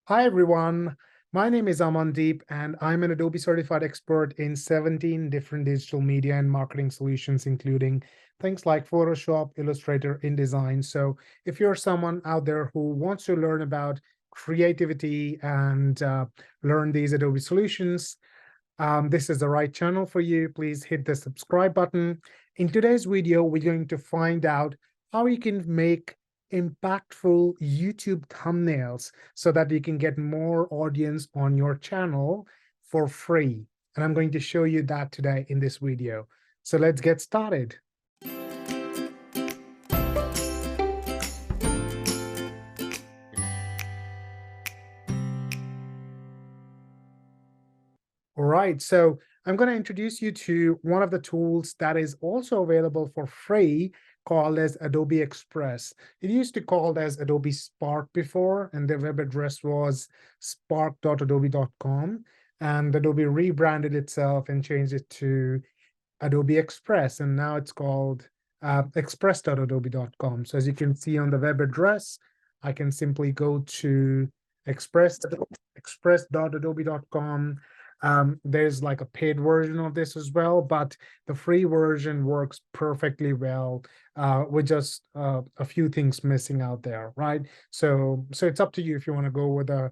Hi, everyone. My name is Amandeep, and I'm an Adobe certified expert in 17 different digital media and marketing solutions, including things like Photoshop, Illustrator, InDesign. So if you're someone out there who wants to learn about creativity and learn these Adobe solutions, this is the right channel for you. Please hit the subscribe button. In today's video, we're going to find out how you can make impactful YouTube thumbnails so that you can get more audience on your channel for free. And I'm going to show you that today in this video. So let's get started. All right, so I'm going to introduce you to one of the tools that is also available for free called as Adobe Express. It used to be called as Adobe Spark before, and their web address was spark.adobe.com. And Adobe rebranded itself and changed it to Adobe Express, and now it's called express.adobe.com. So as you can see on the web address, I can simply go to express.adobe.com. There's like a paid version of this as well, but the free version works perfectly well with just a few things missing out there, right? So it's up to you if you want to go with a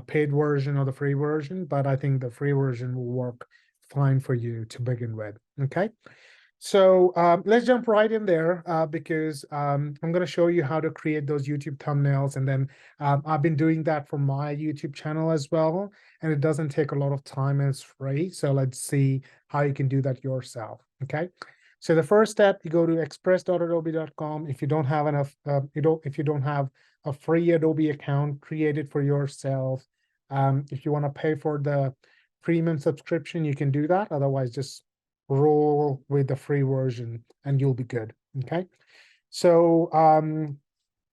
paid version or the free version, but I think the free version will work fine for you to begin with. Okay. So let's jump right in there because I'm going to show you how to create those YouTube thumbnails. And then I've been doing that for my YouTube channel as well. And it doesn't take a lot of time and it's free. So let's see how you can do that yourself. Okay. So the first step, you go to express.adobe.com. If you don't have enough, if you don't have a free Adobe account, create it for yourself. If you want to pay for the premium subscription, you can do that. Otherwise, just roll with the free version and you'll be good. Okay. So I'm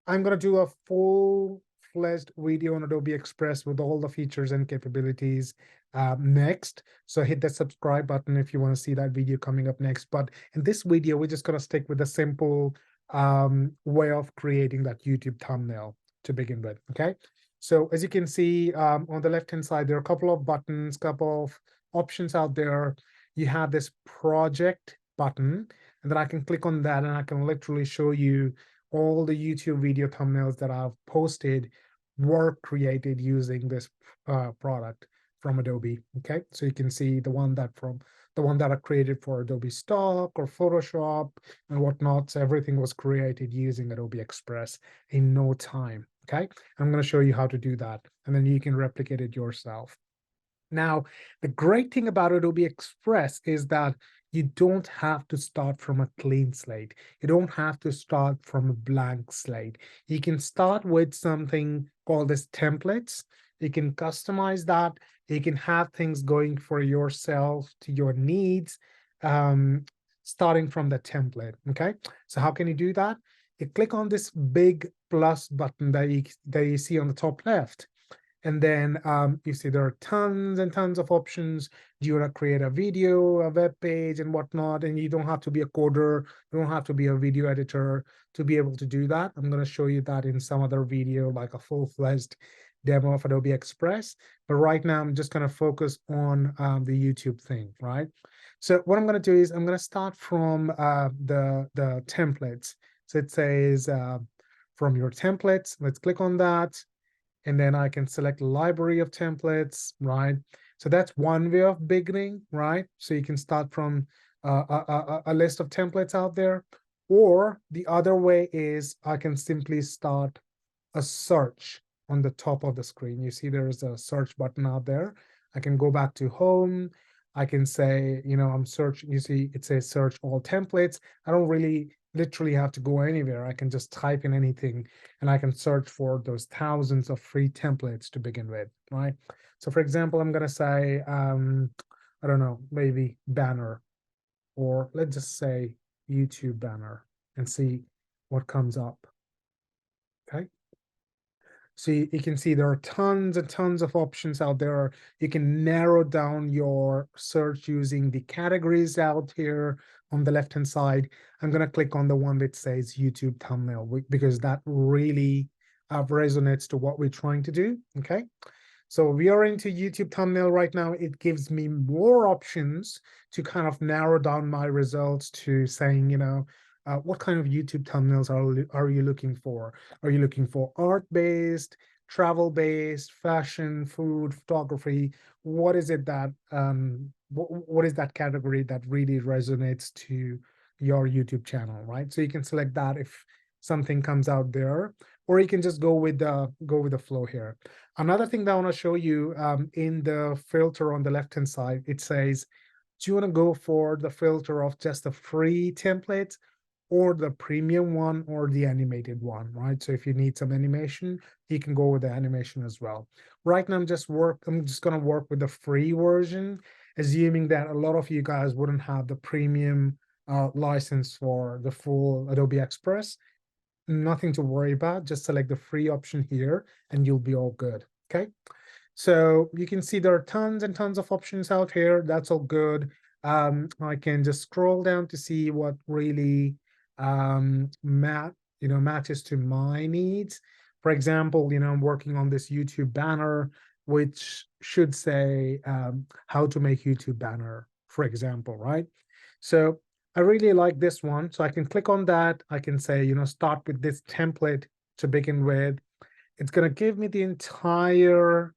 going to do a full-fledged video on Adobe Express with all the features and capabilities next. So hit the subscribe button if you want to see that video coming up next. But in this video, we're just going to stick with a simple way of creating that YouTube thumbnail to begin with. Okay. So as you can see on the left-hand side, there are a couple of buttons, couple of options out there. You have this project button, and then I can click on that and I can literally show you all the YouTube video thumbnails that I've posted were created using this product from Adobe. Okay, so you can see the one that I created for Adobe Stock or Photoshop and whatnot. So everything was created using Adobe Express in no time. Okay, I'm going to show you how to do that, and then you can replicate it yourself. Now, the great thing about Adobe Express is that you don't have to start from a clean slate. You don't have to start from a blank slate. You can start with something called as templates. You can customize that. You can have things going for yourself to your needs, starting from the template. Okay. So how can you do that? You click on this big plus button that you see on the top left. And then you see there are tons and tons of options. Do you want to create a video, a web page, and whatnot? And you don't have to be a coder. You don't have to be a video editor to be able to do that. I'm going to show you that in some other video, like a full-fledged demo of Adobe Express. But right now, I'm just going to focus on the YouTube thing, right? So what I'm going to do is I'm going to start from the templates. So it says from your templates. Let's click on that. And then I can select library of templates, right? So that's one way of beginning, right? So you can start from a list of templates out there. Or the other way is I can simply start a search on the top of the screen. You see there's a search button out there. I can go back to home. I can say, I'm searching. You see, it says search all templates. I don't really literally have to go anywhere. I can just type in anything and I can search for those thousands of free templates to begin with, right? So for example, I'm going to say, I don't know, maybe banner, or let's just say YouTube banner and see what comes up. Okay. So you can see there are tons and tons of options out there. You can narrow down your search using the categories out here on the left-hand side. I'm going to click on the one that says YouTube thumbnail because that really resonates to what we're trying to do. Okay. So we are into YouTube thumbnail right now. It gives me more options to kind of narrow down my results to saying, what kind of YouTube thumbnails are you looking for? Are you looking for art-based, travel-based, fashion, food, photography? What is it that what is that category that really resonates to your YouTube channel, right? So you can select that if something comes out there, or you can just go with the flow here. Another thing that I want to show you in the filter on the left-hand side, it says, do you want to go for the filter of just the free template or the premium one or the animated one, right? So if you need some animation, you can go with the animation as well. Right now, I'm just going to work with the free version, assuming that a lot of you guys wouldn't have the premium license for the full Adobe Express. Nothing to worry about. Just select the free option here and you'll be all good. Okay. So you can see there are tons and tons of options out here. That's all good. I can just scroll down to see what really matches to my needs. For example, I'm working on this YouTube banner, which should say how to make YouTube banner, for example, right? So I really like this one. So I can click on that. I can say, start with this template to begin with. It's going to give me the entire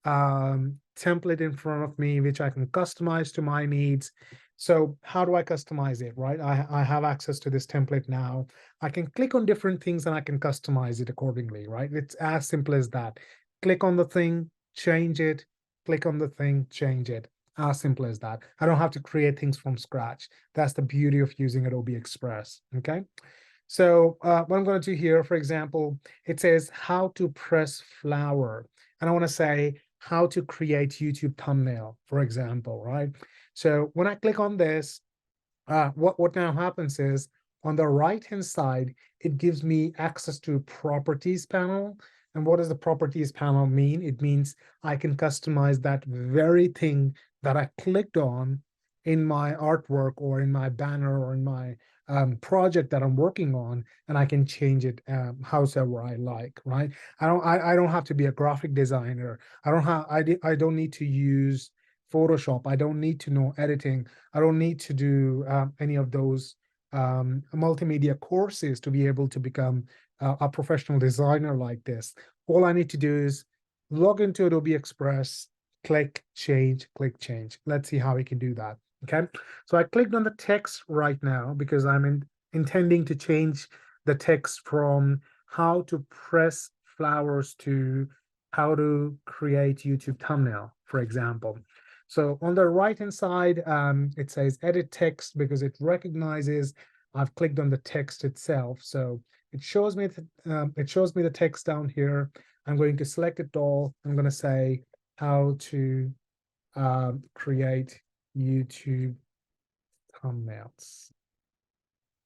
template in front of me, which I can customize to my needs. So how do I customize it, right? I have access to this template now. I can click on different things and I can customize it accordingly, right? It's as simple as that. Click on the thing, change it, click on the thing, change it. As simple as that. I don't have to create things from scratch. That's the beauty of using Adobe Express, okay? So what I'm going to do here, for example, it says how to press flower. And I want to say how to create YouTube thumbnail, for example, right? So when I click on this, what now happens is on the right-hand side, it gives me access to properties panel. And what does the properties panel mean? It means I can customize that very thing that I clicked on in my artwork or in my banner or in my project that I'm working on, and I can change it however I like, right? I don't have to be a graphic designer. I don't need to use Photoshop. I don't need to know editing. I don't need to do any of those multimedia courses to be able to become a professional designer like this. All I need to do is log into Adobe Express, click change, click change. Let's see how we can do that. Okay, so I clicked on the text right now because I'm intending to change the text from how to press flowers to how to create YouTube thumbnail, for example. So on the right-hand side, it says edit text because it recognizes I've clicked on the text itself. So it shows me the text down here. I'm going to select it all. I'm going to say how to create YouTube thumbnails.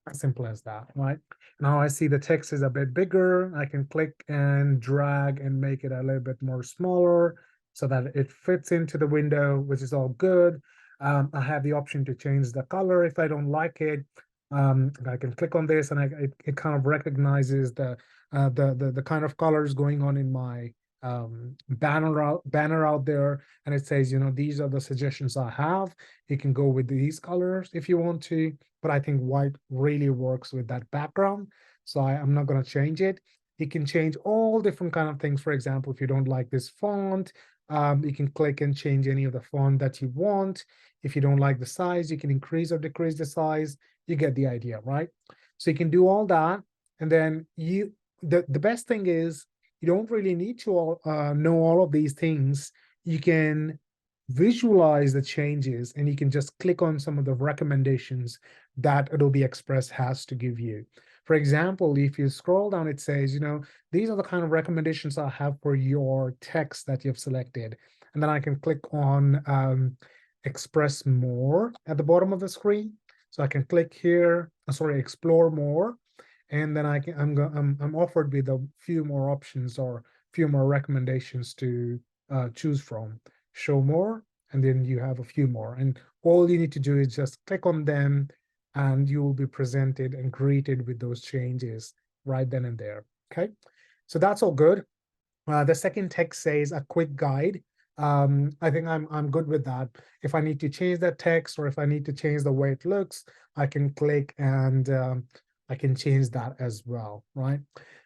As simple as that, right? Now I see the text is a bit bigger. I can click and drag and make it a little bit more smaller so that it fits into the window, which is all good. I have the option to change the color if I don't like it. I can click on this and it kind of recognizes the kind of colors going on in my banner out there, and it says, these are the suggestions I have. You can go with these colors if you want to, but I think white really works with that background, so I'm not going to change it. You can change all different kind of things. For example, if you don't like this font, you can click and change any of the font that you want. If you don't like the size, you can increase or decrease the size. You get the idea, right? So you can do all that, and then the best thing is you don't really need to know all of these things. You can visualize the changes and you can just click on some of the recommendations that Adobe Express has to give you. For example, if you scroll down, it says, these are the kind of recommendations I have for your text that you've selected. And then I can click on Express More at the bottom of the screen. So I can click here, explore more. And then I'm offered with a few more options or few more recommendations to choose from. Show more, and then you have a few more. And all you need to do is just click on them, and you will be presented and greeted with those changes right then and there. Okay. So that's all good. The second text says a quick guide. I think I'm good with that. If I need to change that text or if I need to change the way it looks, I can click and I can change that as well, right?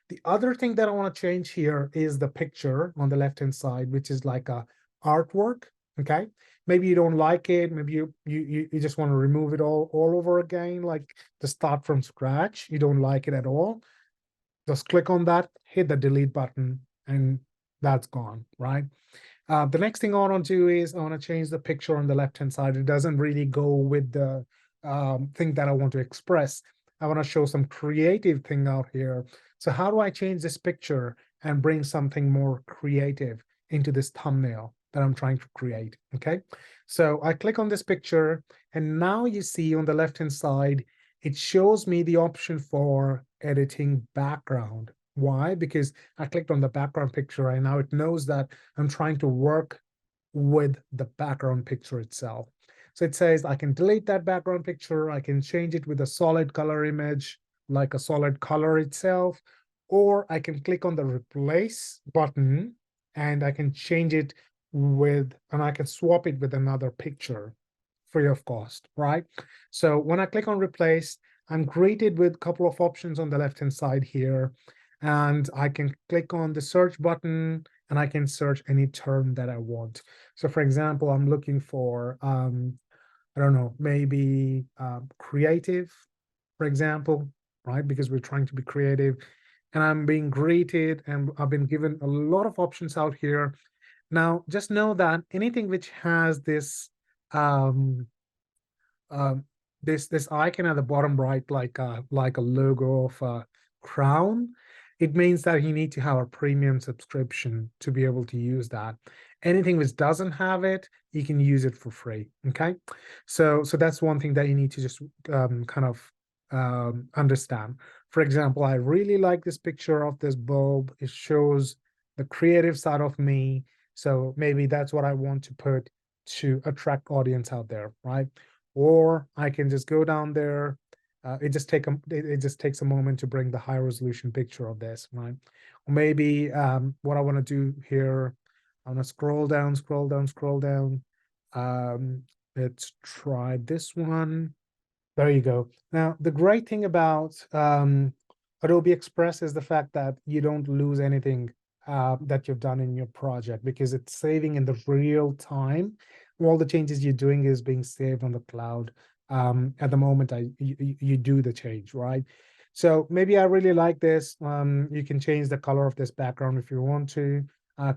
The other thing that I want to change here is the picture on the left-hand side, which is like a artwork. Okay. Maybe you don't like it. Maybe you just want to remove it all over again, like to start from scratch. You don't like it at all. Just click on that, hit the delete button, and that's gone, right? The next thing I want to do is I want to change the picture on the left-hand side. It doesn't really go with the thing that I want to express. I want to show some creative thing out here. So how do I change this picture and bring something more creative into this thumbnail that I'm trying to create? Okay, so I click on this picture, and now you see on the left-hand side, it shows me the option for editing background. Why? Because I clicked on the background picture and now it knows that I'm trying to work with the background picture itself. So it says I can delete that background picture. I can change it with a solid color image, like a solid color itself, or I can click on the replace button and I can change it and I can swap it with another picture free of cost, right? So when I click on replace, I'm greeted with a couple of options on the left-hand side here, and I can click on the search button and I can search any term that I want. So for example, I'm looking for, I don't know, maybe creative, for example, right? Because we're trying to be creative and I'm being greeted and I've been given a lot of options out here. Now, just know that anything which has this um, um, this icon at the bottom right, like a logo of a crown, it means that you need to have a premium subscription to be able to use that. Anything which doesn't have it, you can use it for free. Okay, so that's one thing that you need to just kind of understand. For example, I really like this picture of this bulb. It shows the creative side of me. So maybe that's what I want to put to attract audience out there, right? Or I can just go down there. It just takes a moment to bring the high resolution picture of this, right? Or maybe what I want to do here, I'm gonna scroll down, scroll down, scroll down. Let's try this one. There you go. Now, the great thing about Adobe Express is the fact that you don't lose anything that you've done in your project because it's saving in the real time. All the changes you're doing is being saved on the cloud. At the moment, you do the change, right? So maybe I really like this. You can change the color of this background if you want to.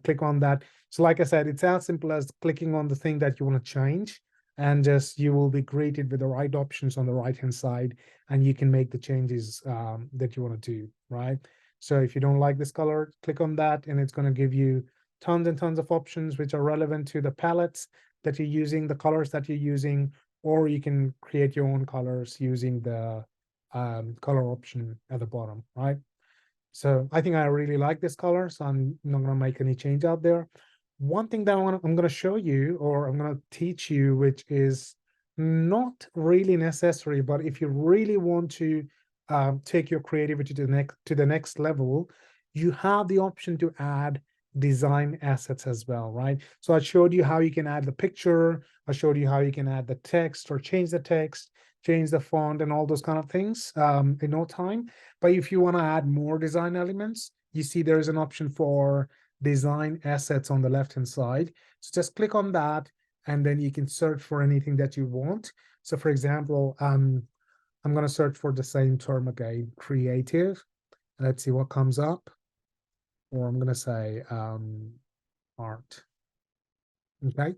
Click on that. So like I said, it's as simple as clicking on the thing that you want to change and just you will be greeted with the right options on the right hand side and you can make the changes that you want to do, right? So if you don't like this color, click on that and it's going to give you tons and tons of options which are relevant to the palettes that you're using, the colors that you're using, or you can create your own colors using the color option at the bottom, right? So I think I really like this color, so I'm not going to make any change out there. One thing that I'm going to show you, or I'm going to teach you, which is not really necessary, but if you really want to take your creativity to the next level, you have the option to add design assets as well, right? So I showed you how you can add the picture. I showed you how you can add the text or change the text, change the font, and all those kind of things in no time. But if you want to add more design elements, you see there's an option for design assets on the left-hand side. So just click on that, and then you can search for anything that you want. So for example, I'm going to search for the same term again, creative. Let's see what comes up. Or I'm going to say art. Okay,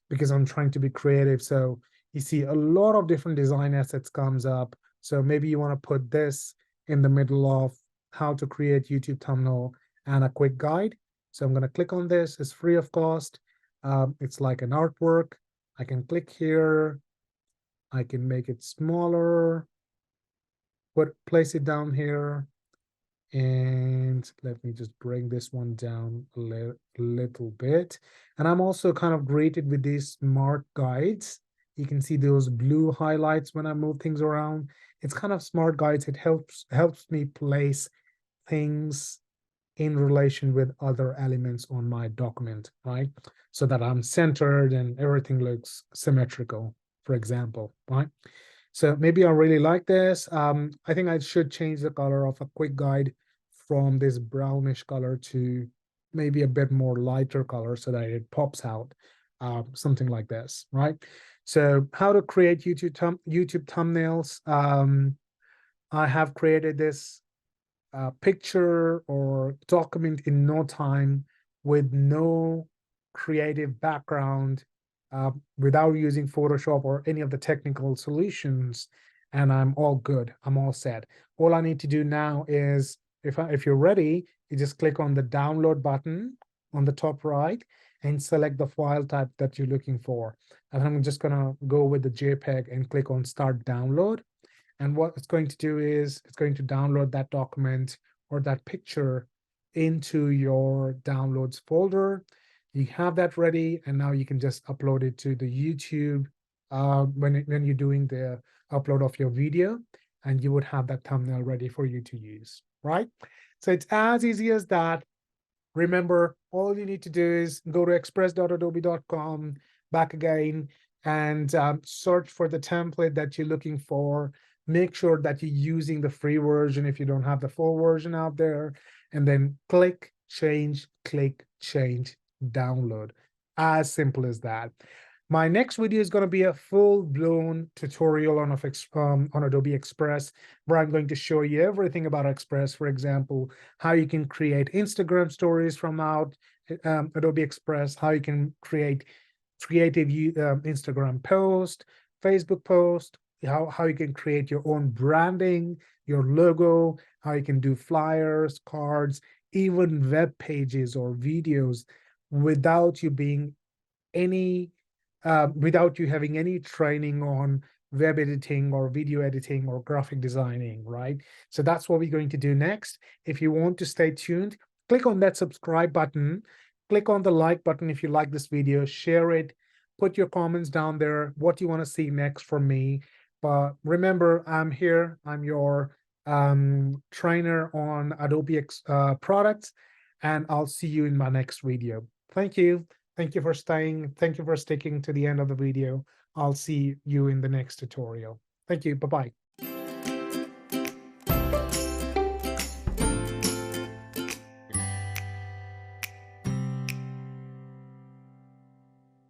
because I'm trying to be creative. So you see a lot of different design assets comes up. So maybe you want to put this in the middle of how to create YouTube thumbnail and a quick guide. So I'm going to click on this. It's free of cost. It's like an artwork. I can click here. I can make it smaller, place it down here. And let me just bring this one down a little bit. And I'm also kind of greeted with these smart guides. You can see those blue highlights when I move things around. It's kind of smart guides. It helps me place things in relation with other elements on my document, right? So that I'm centered and everything looks symmetrical, for example, right? So maybe I really like this. I think I should change the color of a quick guide from this brownish color to maybe a bit more lighter color so that it pops out, something like this, right? So how to create YouTube thumbnails. I have created this picture or document in no time with no creative background, without using Photoshop or any of the technical solutions, and I'm all good. I'm all set. All I need to do now is, if you're ready, you just click on the download button on the top right and select the file type that you're looking for. And I'm just gonna go with the JPEG and click on start download. And what it's going to do is it's going to download that document or that picture into your downloads folder. You have that ready, and now you can just upload it to the YouTube when you're doing the upload of your video, and you would have that thumbnail ready for you to use, right? So it's as easy as that. Remember, all you need to do is go to express.adobe.com, back again, and search for the template that you're looking for. Make sure that you're using the free version if you don't have the full version out there, and then click change, download. As simple as that. My next video is going to be a full-blown tutorial on Adobe Express, where I'm going to show you everything about Express. For example, how you can create Instagram stories from Adobe Express, how you can create creative Instagram post, Facebook post, how you can create your own branding, your logo, how you can do flyers, cards, even web pages or videos without you having any training on web editing or video editing or graphic designing, right? So that's what we're going to do next. If you want to stay tuned, click on that subscribe button, click on the like button if you like this video, share it, put your comments down there, what you want to see next from me. But remember, I'm here, I'm your trainer on Adobe products, and I'll see you in my next video. Thank you. Thank you for staying. Thank you for sticking to the end of the video. I'll see you in the next tutorial. Thank you. Bye-bye.